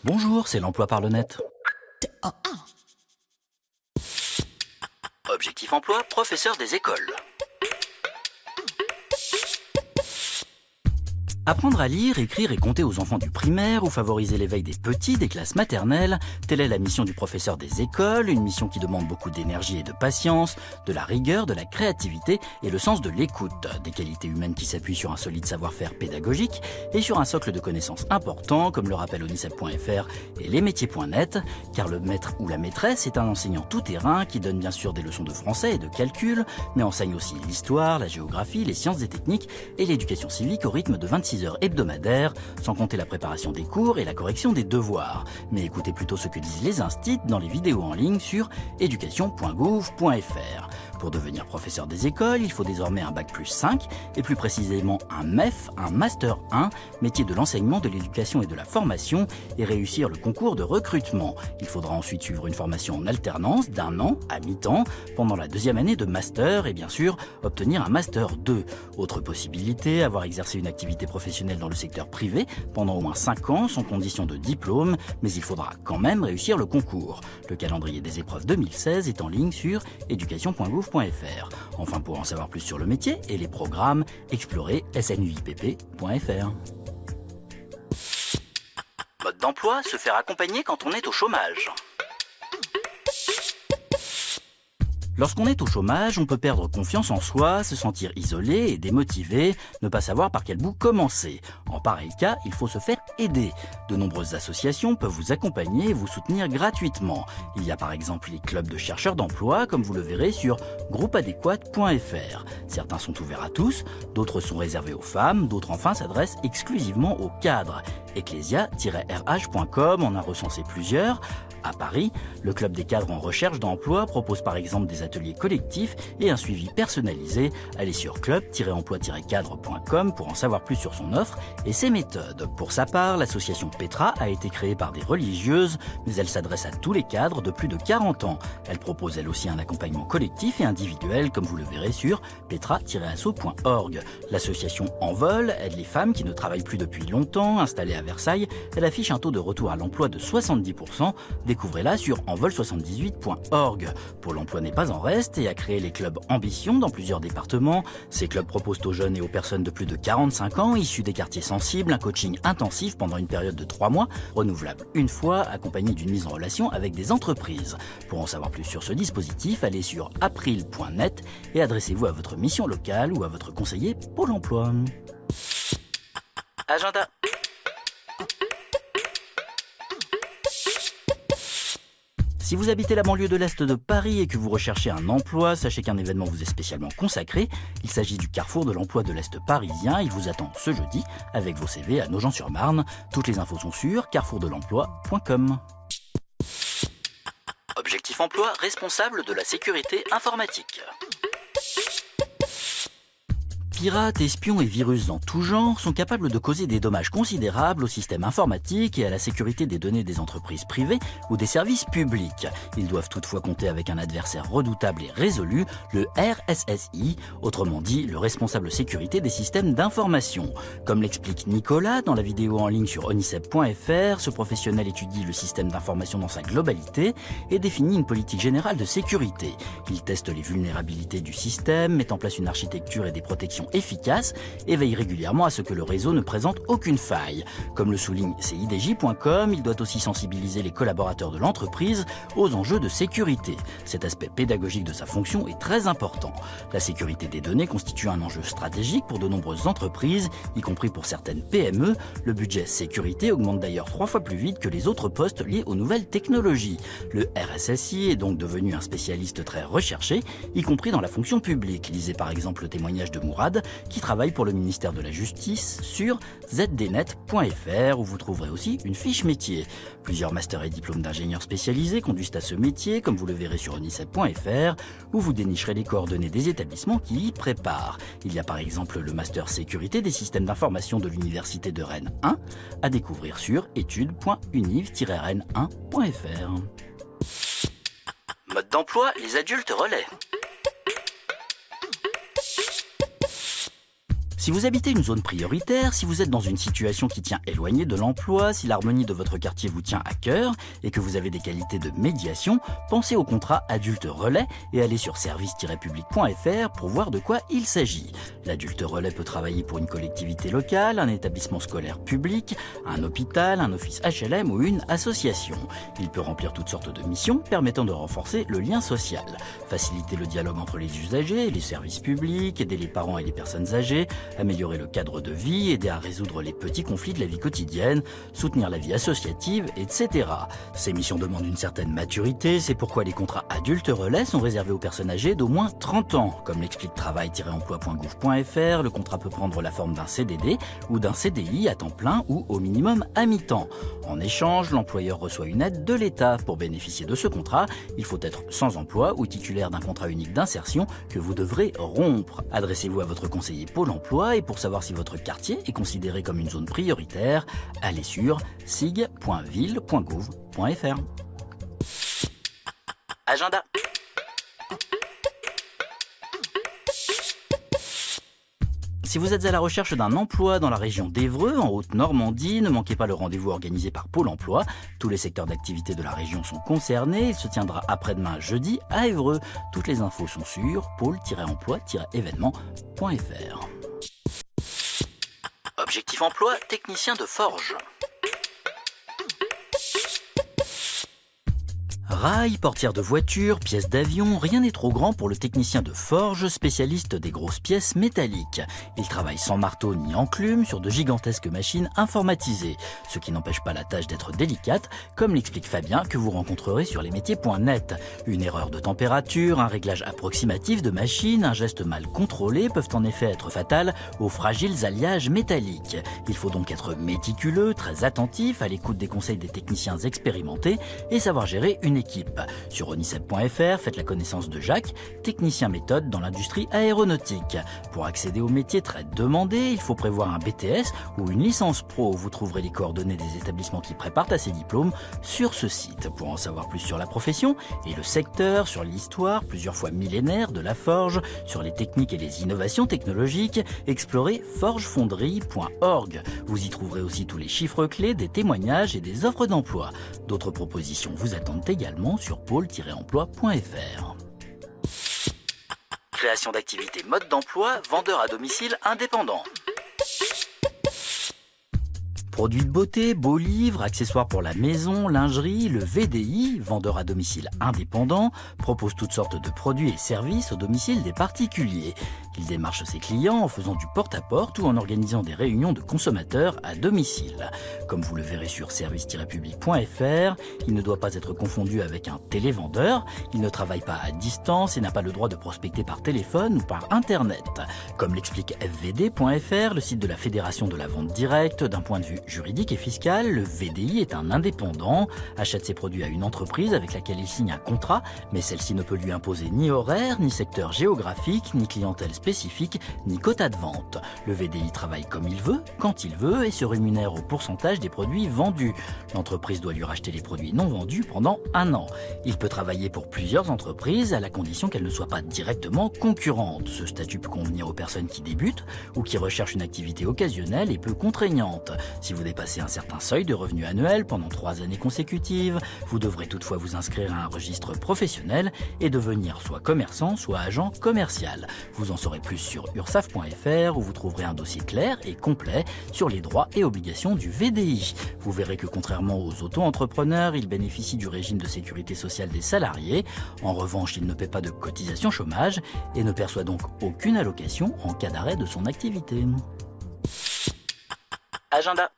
Bonjour, c'est l'emploi par le net. Objectif emploi, professeur des écoles. Apprendre à lire, écrire et compter aux enfants du primaire ou favoriser l'éveil des petits des classes maternelles, telle est la mission du professeur des écoles, une mission qui demande beaucoup d'énergie et de patience, de la rigueur, de la créativité et le sens de l'écoute, des qualités humaines qui s'appuient sur un solide savoir-faire pédagogique et sur un socle de connaissances important, comme le rappelle onicep.fr et lesmétiers.net, car le maître ou la maîtresse est un enseignant tout-terrain qui donne bien sûr des leçons de français et de calcul, mais enseigne aussi l'histoire, la géographie, les sciences et techniques et l'éducation civique au rythme de 26 heures hebdomadaires, sans compter la préparation des cours et la correction des devoirs. Mais écoutez plutôt ce que disent les instits dans les vidéos en ligne sur education.gouv.fr. Pour devenir professeur des écoles, il faut désormais un bac+5 et plus précisément un MEF, un Master 1, métier de l'enseignement, de l'éducation et de la formation, et réussir le concours de recrutement. Il faudra ensuite suivre une formation en alternance d'1 an à mi-temps pendant la deuxième année de Master et bien sûr obtenir un Master 2. Autre possibilité, avoir exercé une activité professionnelle dans le secteur privé pendant au moins 5 ans sans condition de diplôme, mais il faudra quand même réussir le concours. Le calendrier des épreuves 2016 est en ligne sur education.gouv.fr. Enfin, pour en savoir plus sur le métier et les programmes, explorez snuipp.fr. Mode d'emploi, se faire accompagner quand on est au chômage. Lorsqu'on est au chômage, on peut perdre confiance en soi, se sentir isolé et démotivé, ne pas savoir par quel bout commencer. En pareil cas, il faut se faire aider. De nombreuses associations peuvent vous accompagner et vous soutenir gratuitement. Il y a par exemple les clubs de chercheurs d'emploi, comme vous le verrez sur groupeadéquate.fr. Certains sont ouverts à tous, d'autres sont réservés aux femmes, d'autres enfin s'adressent exclusivement aux cadres. Ecclesia-rh.com en a recensé plusieurs. À Paris, le Club des cadres en recherche d'emploi propose par exemple des ateliers collectifs et un suivi personnalisé. Allez sur club-emploi-cadre.com pour en savoir plus sur son offre et ses méthodes. Pour sa part, l'association Petra a été créée par des religieuses, mais elle s'adresse à tous les cadres de plus de 40 ans. Elle propose elle aussi un accompagnement collectif et individuel, comme vous le verrez sur petra-asso.org. L'association Envol aide les femmes qui ne travaillent plus depuis longtemps. Installée à Versailles, elle affiche un taux de retour à l'emploi de 70%. Découvrez-la sur envol78.org. Pôle emploi n'est pas en reste et a créé les clubs Ambition dans plusieurs départements. Ces clubs proposent aux jeunes et aux personnes de plus de 45 ans, issus des quartiers sensibles, un coaching intensif pendant une période de 3 mois, renouvelable une fois, accompagné d'une mise en relation avec des entreprises. Pour en savoir plus sur ce dispositif, allez sur april.net et adressez-vous à votre mission locale ou à votre conseiller Pôle emploi. Agenda. Si vous habitez la banlieue de l'Est de Paris et que vous recherchez un emploi, sachez qu'un événement vous est spécialement consacré. Il s'agit du Carrefour de l'emploi de l'Est parisien. Il vous attend ce jeudi avec vos CV à Nogent-sur-Marne. Toutes les infos sont sur carrefourdelemploi.com. Objectif emploi, responsable de la sécurité informatique. Pirates, espions et virus en tout genre sont capables de causer des dommages considérables au système informatique et à la sécurité des données des entreprises privées ou des services publics. Ils doivent toutefois compter avec un adversaire redoutable et résolu, le RSSI, autrement dit le responsable sécurité des systèmes d'information. Comme l'explique Nicolas dans la vidéo en ligne sur onicep.fr, ce professionnel étudie le système d'information dans sa globalité et définit une politique générale de sécurité. Il teste les vulnérabilités du système, met en place une architecture et des protections efficace et veille régulièrement à ce que le réseau ne présente aucune faille. Comme le souligne CIDJ.com, il doit aussi sensibiliser les collaborateurs de l'entreprise aux enjeux de sécurité. Cet aspect pédagogique de sa fonction est très important. La sécurité des données constitue un enjeu stratégique pour de nombreuses entreprises, y compris pour certaines PME. Le budget sécurité augmente d'ailleurs 3 fois plus vite que les autres postes liés aux nouvelles technologies. Le RSSI est donc devenu un spécialiste très recherché, y compris dans la fonction publique. Lisez par exemple le témoignage de Mourad, qui travaille pour le ministère de la Justice sur zdnet.fr où vous trouverez aussi une fiche métier. Plusieurs masters et diplômes d'ingénieurs spécialisés conduisent à ce métier, comme vous le verrez sur onicep.fr où vous dénicherez les coordonnées des établissements qui y préparent. Il y a par exemple le master sécurité des systèmes d'information de l'université de Rennes 1 à découvrir sur études.univ-rennes1.fr. Mode d'emploi, les adultes relais. Si vous habitez une zone prioritaire, si vous êtes dans une situation qui tient éloignée de l'emploi, si l'harmonie de votre quartier vous tient à cœur et que vous avez des qualités de médiation, pensez au contrat adulte relais et allez sur service-public.fr pour voir de quoi il s'agit. L'adulte relais peut travailler pour une collectivité locale, un établissement scolaire public, un hôpital, un office HLM ou une association. Il peut remplir toutes sortes de missions permettant de renforcer le lien social, faciliter le dialogue entre les usagers et les services publics, aider les parents et les personnes âgées, améliorer le cadre de vie, aider à résoudre les petits conflits de la vie quotidienne, soutenir la vie associative, etc. Ces missions demandent une certaine maturité, c'est pourquoi les contrats adultes relais sont réservés aux personnes âgées d'au moins 30 ans. Comme l'explique travail-emploi.gouv.fr, le contrat peut prendre la forme d'un CDD ou d'un CDI à temps plein ou au minimum à mi-temps. En échange, l'employeur reçoit une aide de l'État. Pour bénéficier de ce contrat, il faut être sans emploi ou titulaire d'un contrat unique d'insertion que vous devrez rompre. Adressez-vous à votre conseiller Pôle emploi et pour savoir si votre quartier est considéré comme une zone prioritaire, allez sur sig.ville.gouv.fr. Agenda. Si vous êtes à la recherche d'un emploi dans la région d'Évreux, en Haute-Normandie, ne manquez pas le rendez-vous organisé par Pôle emploi. Tous les secteurs d'activité de la région sont concernés. Il se tiendra après-demain jeudi à Évreux. Toutes les infos sont sur pôle-emploi-événement.fr. Objectif emploi, technicien de forge. Rails, portières de voitures, pièces d'avion, rien n'est trop grand pour le technicien de forge, spécialiste des grosses pièces métalliques. Il travaille sans marteau ni enclume sur de gigantesques machines informatisées, ce qui n'empêche pas la tâche d'être délicate, comme l'explique Fabien que vous rencontrerez sur lesmétiers.net. Une erreur de température, un réglage approximatif de machine, un geste mal contrôlé peuvent en effet être fatals aux fragiles alliages métalliques. Il faut donc être méticuleux, très attentif, à l'écoute des conseils des techniciens expérimentés et savoir gérer une équipe. Sur onicep.fr, faites la connaissance de Jacques, technicien méthode dans l'industrie aéronautique. Pour accéder au métier très demandé, il faut prévoir un BTS ou une licence pro. Vous trouverez les coordonnées des établissements qui préparent à ces diplômes sur ce site. Pour en savoir plus sur la profession et le secteur, sur l'histoire, plusieurs fois millénaire de la forge, sur les techniques et les innovations technologiques, explorez forgefonderie.org. Vous y trouverez aussi tous les chiffres clés, des témoignages et des offres d'emploi. D'autres propositions vous attendent également sur pôle-emploi.fr. Création d'activités mode d'emploi, vendeur à domicile indépendant. Produits de beauté, beaux livres, accessoires pour la maison, lingerie, le VDI, vendeur à domicile indépendant, propose toutes sortes de produits et services au domicile des particuliers. Il démarche ses clients en faisant du porte-à-porte ou en organisant des réunions de consommateurs à domicile. Comme vous le verrez sur service-public.fr, il ne doit pas être confondu avec un télévendeur, il ne travaille pas à distance et n'a pas le droit de prospecter par téléphone ou par Internet. Comme l'explique fvd.fr, le site de la Fédération de la vente directe, d'un point de vue juridique et fiscal, le VDI est un indépendant, achète ses produits à une entreprise avec laquelle il signe un contrat, mais celle-ci ne peut lui imposer ni horaire, ni secteur géographique, ni clientèle spécifique, ni quota de vente. Le VDI travaille comme il veut, quand il veut, et se rémunère au pourcentage des produits vendus. L'entreprise doit lui racheter les produits non vendus pendant 1 an. Il peut travailler pour plusieurs entreprises à la condition qu'elles ne soient pas directement concurrentes. Ce statut peut convenir aux personnes qui débutent ou qui recherchent une activité occasionnelle et peu contraignante. Si vous dépassez un certain seuil de revenus annuels pendant 3 années consécutives, vous devrez toutefois vous inscrire à un registre professionnel et devenir soit commerçant, soit agent commercial. Vous en saurez plus sur ursaf.fr où vous trouverez un dossier clair et complet sur les droits et obligations du VDI. Vous verrez que contrairement aux auto-entrepreneurs, il bénéficie du régime de sécurité sociale des salariés. En revanche, il ne paie pas de cotisation chômage et ne perçoit donc aucune allocation en cas d'arrêt de son activité. Agenda.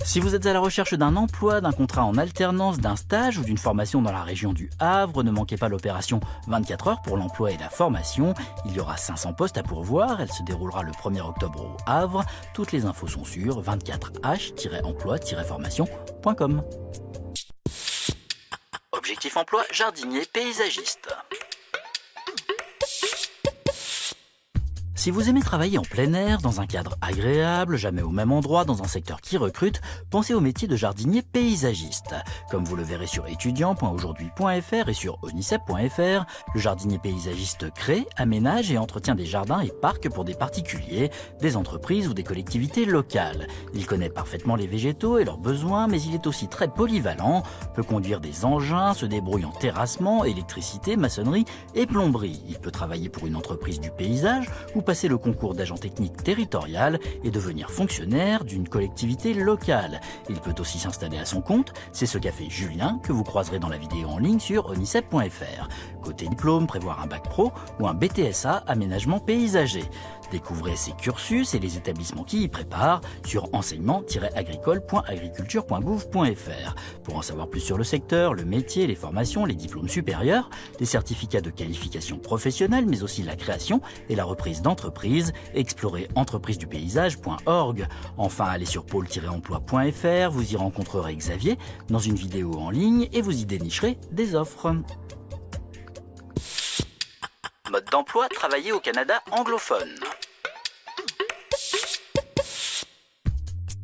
Si vous êtes à la recherche d'un emploi, d'un contrat en alternance, d'un stage ou d'une formation dans la région du Havre, ne manquez pas l'opération 24 heures pour l'emploi et la formation. Il y aura 500 postes à pourvoir. Elle se déroulera le 1er octobre au Havre. Toutes les infos sont sur 24h-emploi-formation.com. Objectif emploi, jardinier paysagiste. Si vous aimez travailler en plein air, dans un cadre agréable, jamais au même endroit, dans un secteur qui recrute, pensez au métier de jardinier paysagiste. Comme vous le verrez sur étudiant.aujourd'hui.fr et sur onicep.fr, le jardinier paysagiste crée, aménage et entretient des jardins et parcs pour des particuliers, des entreprises ou des collectivités locales. Il connaît parfaitement les végétaux et leurs besoins, mais il est aussi très polyvalent, peut conduire des engins, se débrouille en terrassement, électricité, maçonnerie et plomberie. Il peut travailler pour une entreprise du paysage ou passer le concours d'agent technique territorial et devenir fonctionnaire d'une collectivité locale. Il peut aussi s'installer à son compte, c'est ce qu'a fait Julien, que vous croiserez dans la vidéo en ligne sur onicep.fr. Côté diplôme, prévoir un bac pro ou un BTSA aménagement paysager. Découvrez ces cursus et les établissements qui y préparent sur enseignement-agricole.agriculture.gouv.fr. Pour en savoir plus sur le secteur, le métier, les formations, les diplômes supérieurs, les certificats de qualification professionnelle, mais aussi la création et la reprise d'entreprise, explorez entreprisedupaysage.org. Enfin, allez sur pôle-emploi.fr, vous y rencontrerez Xavier dans une vidéo en ligne et vous y dénicherez des offres. Mode d'emploi, travailler au Canada anglophone.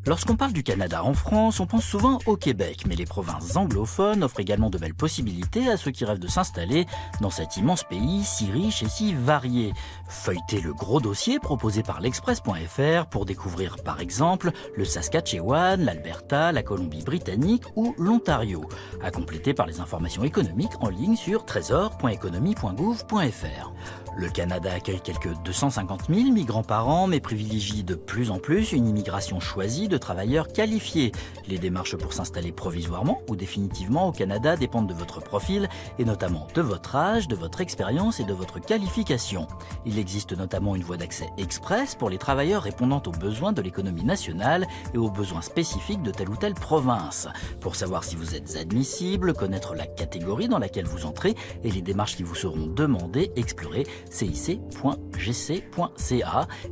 Lorsqu'on parle du Canada en France, on pense souvent au Québec, mais les provinces anglophones offrent également de belles possibilités à ceux qui rêvent de s'installer dans cet immense pays si riche et si varié. Feuilletez le gros dossier proposé par l'Express.fr pour découvrir par exemple le Saskatchewan, l'Alberta, la Colombie-Britannique ou l'Ontario, à compléter par les informations économiques en ligne sur trésor.economie.gouv.fr. Le Canada accueille quelques 250 000 migrants par an, mais privilégie de plus en plus une immigration choisie de travailleurs qualifiés. Les démarches pour s'installer provisoirement ou définitivement au Canada dépendent de votre profil et notamment de votre âge, de votre expérience et de votre qualification. Il existe notamment une voie d'accès express pour les travailleurs répondant aux besoins de l'économie nationale et aux besoins spécifiques de telle ou telle province. Pour savoir si vous êtes admissible, connaître la catégorie dans laquelle vous entrez et les démarches qui vous seront demandées, explorez cic.gc.ca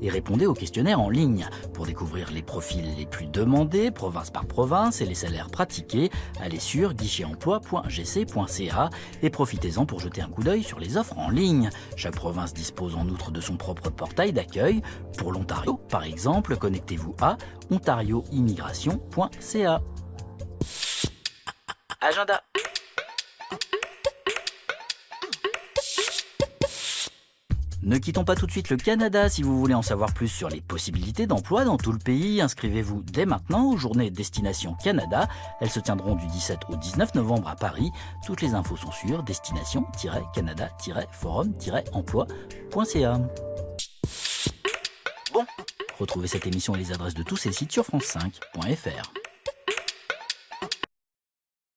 et répondez au questionnaire en ligne. Pour découvrir les profils les plus demandés, province par province, et les salaires pratiqués, allez sur guichetemploi.gc.ca et profitez-en pour jeter un coup d'œil sur les offres en ligne. Chaque province dispose en outre de son propre portail d'accueil. Pour l'Ontario, par exemple, connectez-vous à ontarioimmigration.ca. Agenda. Ne quittons pas tout de suite le Canada. Si vous voulez en savoir plus sur les possibilités d'emploi dans tout le pays, inscrivez-vous dès maintenant aux journées Destination Canada. Elles se tiendront du 17 au 19 novembre à Paris. Toutes les infos sont sur destination-canada-forum-emploi.ca. Bon, retrouvez cette émission et les adresses de tous ces sites sur france5.fr.